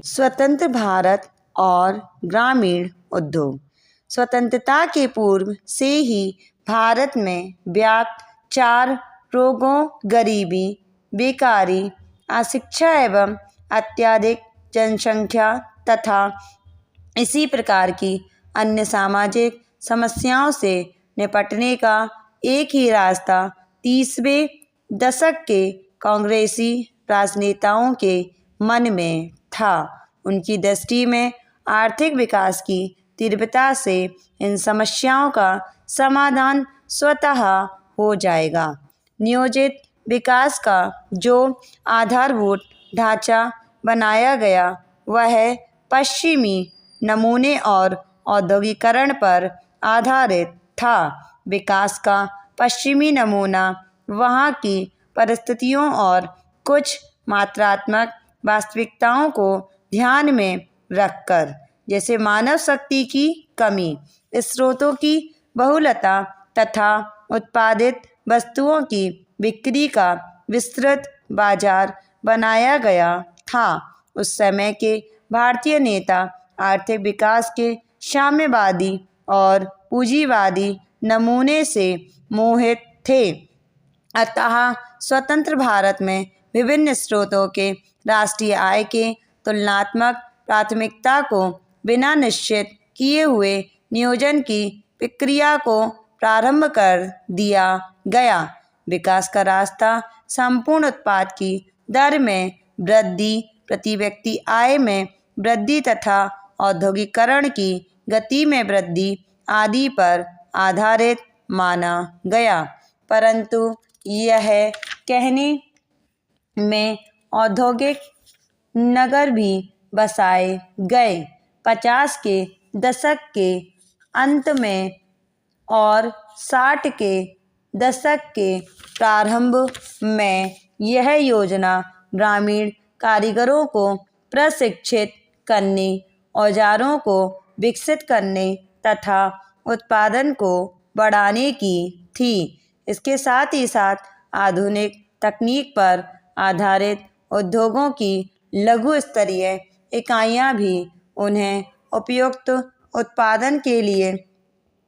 स्वतंत्र भारत और ग्रामीण उद्योग। स्वतंत्रता के पूर्व से ही भारत में व्याप्त 4 रोगों गरीबी, बेकारी, अशिक्षा एवं अत्यधिक जनसंख्या तथा इसी प्रकार की अन्य सामाजिक समस्याओं से निपटने का एक ही रास्ता 30वें दशक के कांग्रेसी राजनेताओं के मन में था। उनकी दृष्टि में आर्थिक विकास की तीव्रता से इन समस्याओं का समाधान स्वतः हो जाएगा। नियोजित विकास का जो आधारभूत ढांचा बनाया गया वह पश्चिमी नमूने और औद्योगिकरण पर आधारित था। विकास का पश्चिमी नमूना वहाँ की परिस्थितियों और कुछ मात्रात्मक वास्तविकताओं को ध्यान में रखकर, जैसे मानव शक्ति की कमी, स्रोतों की बहुलता तथा उत्पादित वस्तुओं की बिक्री का विस्तृत बाजार बनाया गया था। उस समय के भारतीय नेता आर्थिक विकास के साम्यवादी और पूंजीवादी नमूने से मोहित थे। अतः स्वतंत्र भारत में विभिन्न स्रोतों के राष्ट्रीय आय के तुलनात्मक प्राथमिकता को बिना निश्चित किए हुए नियोजन की प्रक्रिया को प्रारंभ कर दिया गया। विकास का रास्ता संपूर्ण उत्पाद की दर में वृद्धि, प्रति व्यक्ति आय में वृद्धि तथा औद्योगिकरण की गति में वृद्धि आदि पर आधारित माना गया। परंतु यह कहने में औद्योगिक नगर भी बसाए गए। 50 के दशक के अंत में और 60 के दशक के प्रारंभ में यह योजना ग्रामीण कारीगरों को प्रशिक्षित करने, औजारों को विकसित करने तथा उत्पादन को बढ़ाने की थी। इसके साथ ही साथ आधुनिक तकनीक पर आधारित उद्योगों की लघु स्तरीय इकाइयाँ भी उन्हें उपयुक्त उत्पादन के लिए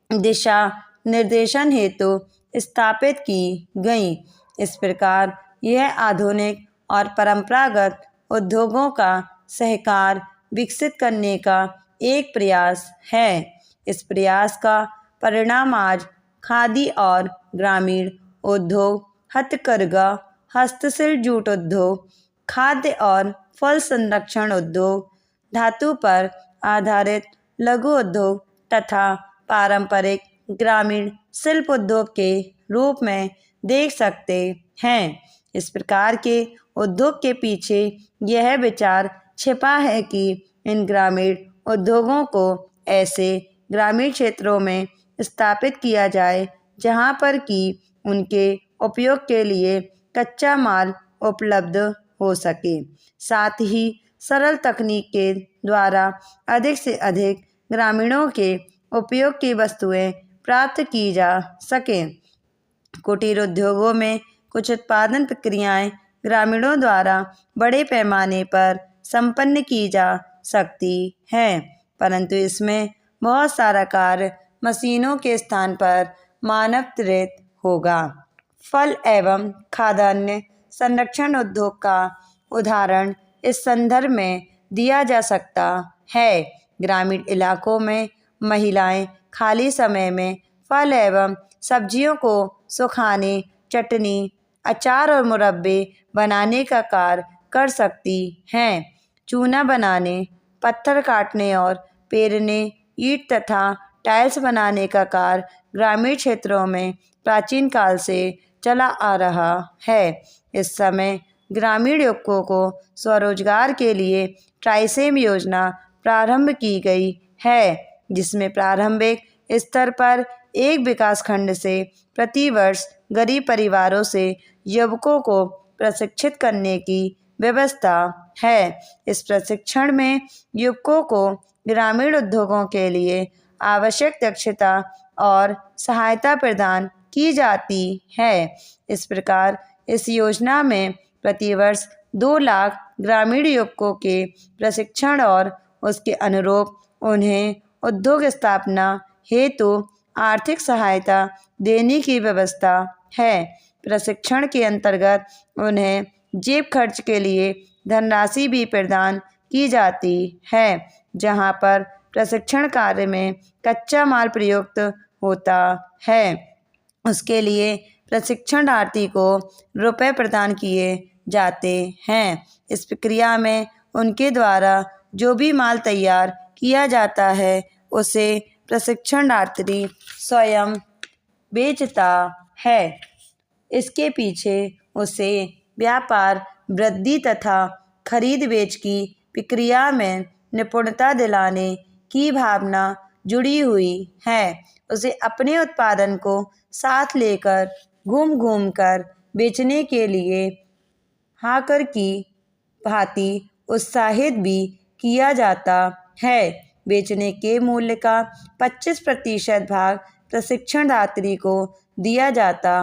दिशा निर्देशन हेतु स्थापित की गईं। इस प्रकार यह आधुनिक और परंपरागत उद्योगों का सहकार विकसित करने का एक प्रयास है। इस प्रयास का परिणाम आज खादी और ग्रामीण उद्योग, हथकरघा, हस्तशिल्प, जूट उद्योग, खाद्य और फल संरक्षण उद्योग, धातु पर आधारित लघु उद्योग तथा पारंपरिक ग्रामीण शिल्प उद्योग के रूप में देख सकते हैं। इस प्रकार के उद्योग के पीछे यह विचार छिपा है कि इन ग्रामीण उद्योगों को ऐसे ग्रामीण क्षेत्रों में स्थापित किया जाए जहां पर कि उनके उपयोग के लिए कच्चा माल उपलब्ध हो सके, साथ ही सरल तकनीक के द्वारा अधिक से अधिक ग्रामीणों के उपयोग की वस्तुएं प्राप्त की जा सकें। कुटीर उद्योगों में कुछ उत्पादन प्रक्रियाएं ग्रामीणों द्वारा बड़े पैमाने पर संपन्न की जा सकती हैं, परंतु इसमें बहुत सारा कार्य मशीनों के स्थान पर मानव प्रेरित होगा। फल एवं खाद्यान्न संरक्षण उद्योग का उदाहरण इस संदर्भ में दिया जा सकता है। ग्रामीण इलाकों में महिलाएं खाली समय में फल एवं सब्जियों को सुखाने, चटनी, अचार और मुरब्बे बनाने का कार्य कर सकती हैं। चूना बनाने, पत्थर काटने और पेरने, ईंट तथा टाइल्स बनाने का कार्य ग्रामीण क्षेत्रों में प्राचीन काल से चला आ रहा है। इस समय ग्रामीण युवकों को स्वरोजगार के लिए ट्राइसेम योजना प्रारंभ की गई है, जिसमें प्रारंभिक स्तर पर एक विकासखंड से प्रतिवर्ष गरीब परिवारों से युवकों को प्रशिक्षित करने की व्यवस्था है। इस प्रशिक्षण में युवकों को ग्रामीण उद्योगों के लिए आवश्यक दक्षता और सहायता प्रदान की जाती है। इस प्रकार इस योजना में प्रतिवर्ष 2 लाख ग्रामीण युवकों के प्रशिक्षण और उसके अनुरूप उन्हें उद्योग स्थापना हेतु आर्थिक सहायता देने की व्यवस्था है। प्रशिक्षण के अंतर्गत उन्हें जेब खर्च के लिए धनराशि भी प्रदान की जाती है। जहां पर प्रशिक्षण कार्य में कच्चा माल प्रयुक्त होता है, उसके लिए प्रशिक्षणार्थी को रुपए प्रदान किए जाते हैं। इस प्रक्रिया में उनके द्वारा जो भी माल तैयार किया जाता है उसे प्रशिक्षणार्थी स्वयं बेचता है। इसके पीछे उसे व्यापार वृद्धि तथा खरीद बेच की प्रक्रिया में निपुणता दिलाने की भावना जुड़ी हुई है। उसे अपने उत्पादन को साथ लेकर घूम घूम कर बेचने के लिए हाकर की भांति उत्साहित भी किया जाता है। बेचने के मूल्य का 25% भाग प्रशिक्षणार्थी को दिया जाता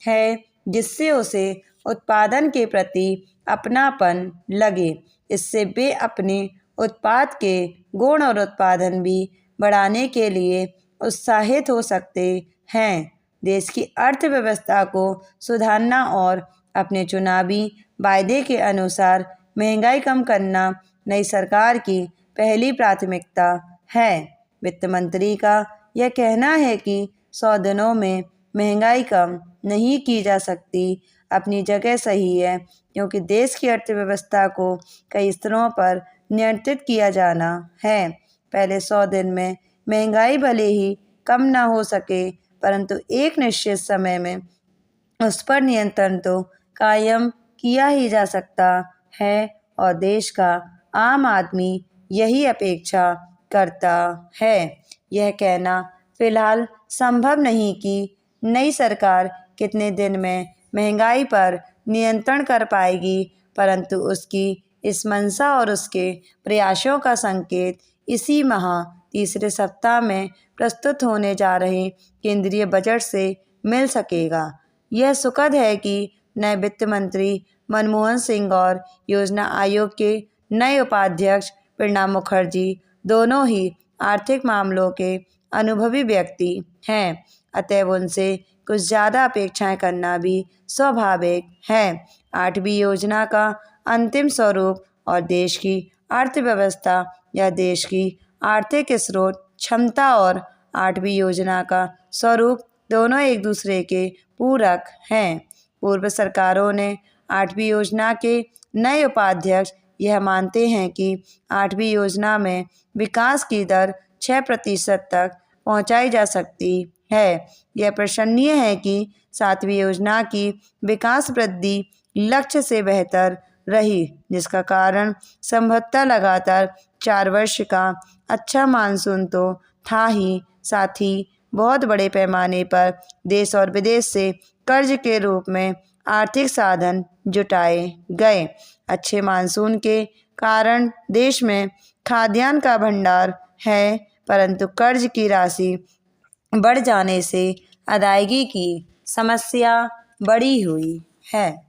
है, जिससे उसे उत्पादन के प्रति अपनापन लगे। इससे वे अपने उत्पाद के गुण और उत्पादन भी बढ़ाने के लिए उत्साहित हो सकते हैं। देश की अर्थव्यवस्था को सुधारना और अपने चुनावी वायदे के अनुसार महंगाई कम करना नई सरकार की पहली प्राथमिकता है। वित्त मंत्री का यह कहना है कि 100 दिनों में महंगाई कम नहीं की जा सकती अपनी जगह सही है, क्योंकि देश की अर्थव्यवस्था को कई स्तरों पर नियंत्रित किया जाना है। पहले 100 दिन में महंगाई भले ही कम न हो सके, परंतु एक निश्चित समय में उस पर नियंत्रण तो कायम किया ही जा सकता है और देश का आम आदमी यही अपेक्षा करता है। यह कहना फिलहाल संभव नहीं कि नई सरकार कितने दिन में महंगाई पर नियंत्रण कर पाएगी, परंतु उसकी इस मंशा और उसके प्रयासों का संकेत इसी माह तीसरे सप्ताह में प्रस्तुत होने जा रहे केंद्रीय बजट से मिल सकेगा। यह सुखद है कि नए वित्त मंत्री मनमोहन सिंह और योजना आयोग के नए उपाध्यक्ष प्रणब मुखर्जी दोनों ही आर्थिक मामलों के अनुभवी व्यक्ति हैं, अतएव उनसे कुछ ज़्यादा अपेक्षाएं करना भी स्वाभाविक है। 8वीं योजना का अंतिम स्वरूप और देश की अर्थव्यवस्था या देश की आर्थिक स्रोत क्षमता और 8वीं योजना का स्वरूप दोनों एक दूसरे के पूरक हैं। पूर्व सरकारों ने 8वीं योजना के नए उपाध्यक्ष यह मानते हैं कि 8वीं योजना में विकास की दर 6% तक पहुंचाई जा सकती है। यह प्रशंसनीय है कि 7वीं योजना की विकास वृद्धि लक्ष्य से बेहतर रही, जिसका कारण संभवतः लगातार 4 वर्ष का अच्छा मानसून तो था ही, साथ ही बहुत बड़े पैमाने पर देश और विदेश से कर्ज के रूप में आर्थिक साधन जुटाए गए। अच्छे मानसून के कारण देश में खाद्यान्न का भंडार है, परंतु कर्ज की राशि बढ़ जाने से अदायगी की समस्या बढ़ी हुई है।